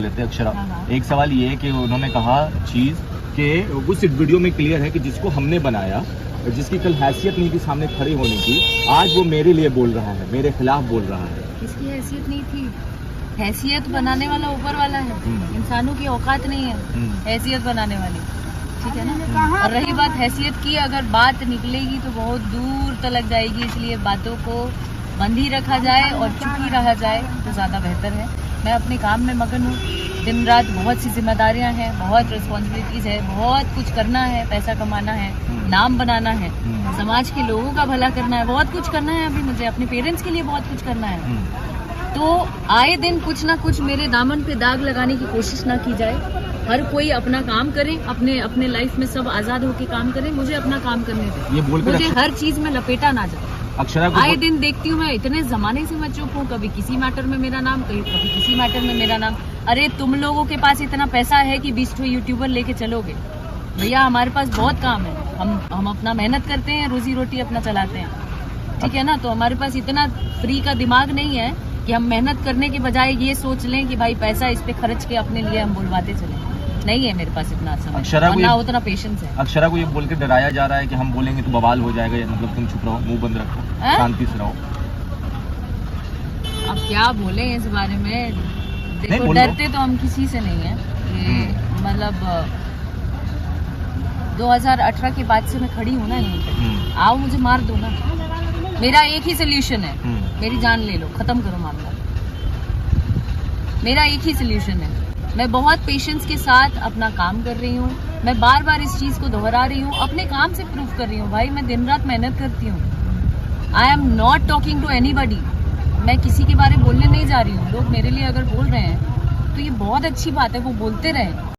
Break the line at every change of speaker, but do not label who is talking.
लेते अक्षरा। एक सवाल ये है कि उन्होंने कहा चीज कि उस वीडियो में क्लियर है कि जिसको हमने बनाया, जिसकी कल हैसियत नहीं थी सामने खड़े होने की, आज वो मेरे लिए बोल रहा है, मेरे खिलाफ बोल रहा है।
इसकी हैसियत नहीं थी। हैसियत बनाने वाला ऊपर वाला है, इंसानों की औकात नहीं है हैसियत बनाने वाली, ठीक है ना। और रही बात हैसियत की, अगर बात निकलेगी तो बहुत दूर तक जाएगी, इसलिए बातों को बंद ही रखा जाए और चुप ही रहा जाए तो ज़्यादा बेहतर है। मैं अपने काम में मगन हूँ, दिन रात बहुत सी जिम्मेदारियां हैं, बहुत रिस्पॉन्सिबिलिटीज है, बहुत कुछ करना है, पैसा कमाना है, नाम बनाना है, समाज के लोगों का भला करना है, बहुत कुछ करना है। अभी मुझे अपने पेरेंट्स के लिए बहुत कुछ करना है। तो आए दिन कुछ ना कुछ मेरे दामन पे दाग लगाने की कोशिश ना की जाए। हर कोई अपना काम करे, अपने लाइफ में सब आजाद होकर काम करें, मुझे अपना काम करने दें।
ये बोलकर
मुझे हर चीज में लपेटा ना जाए।
अक्षरा को
आए दिन देखती हूँ मैं, इतने जमाने से मैं चुप हूँ, कभी किसी मैटर में मेरा नाम, कभी किसी मैटर में मेरा नाम। अरे तुम लोगों के पास इतना पैसा है कि 20 यूट्यूबर लेके चलोगे? भैया हमारे पास बहुत काम है, हम अपना मेहनत करते हैं, रोजी रोटी अपना चलाते हैं, ठीक है ना। तो हमारे पास इतना फ्री का दिमाग नहीं है कि हम मेहनत करने के बजाय ये सोच लें कि भाई पैसा इस पे खर्च के अपने लिए हम बुलवाते चले। नहीं है मेरे पास इतना समय और ना उतना पेशेंस है।
अक्षरा को ये बोल के डराया जा रहा है कि हम बोलेंगे तो बवाल हो जाएगा, मतलब तुम चुप रहो, मुंह बंद रखो, शांति से रहो।
अब क्या बोले इस बारे में? देखो डरते तो हम किसी से नहीं है, मतलब 2018 के बाद से मैं खड़ी हूँ ना यहीं पे। आओ मुझे मार दो ना, मेरा एक ही सोल्यूशन है, मेरी जान ले लो, खत्म करो मामला। मेरा एक ही सोल्यूशन है। मैं बहुत पेशेंस के साथ अपना काम कर रही हूँ, मैं बार बार इस चीज को दोहरा रही हूँ, अपने काम से प्रूव कर रही हूँ। भाई मैं दिन रात मेहनत करती हूँ। I am not talking to anybody. मैं किसी के बारे में बोलने नहीं जा रही हूँ। लोग मेरे लिए अगर बोल रहे हैं तो ये बहुत अच्छी बात है, वो बोलते रहे।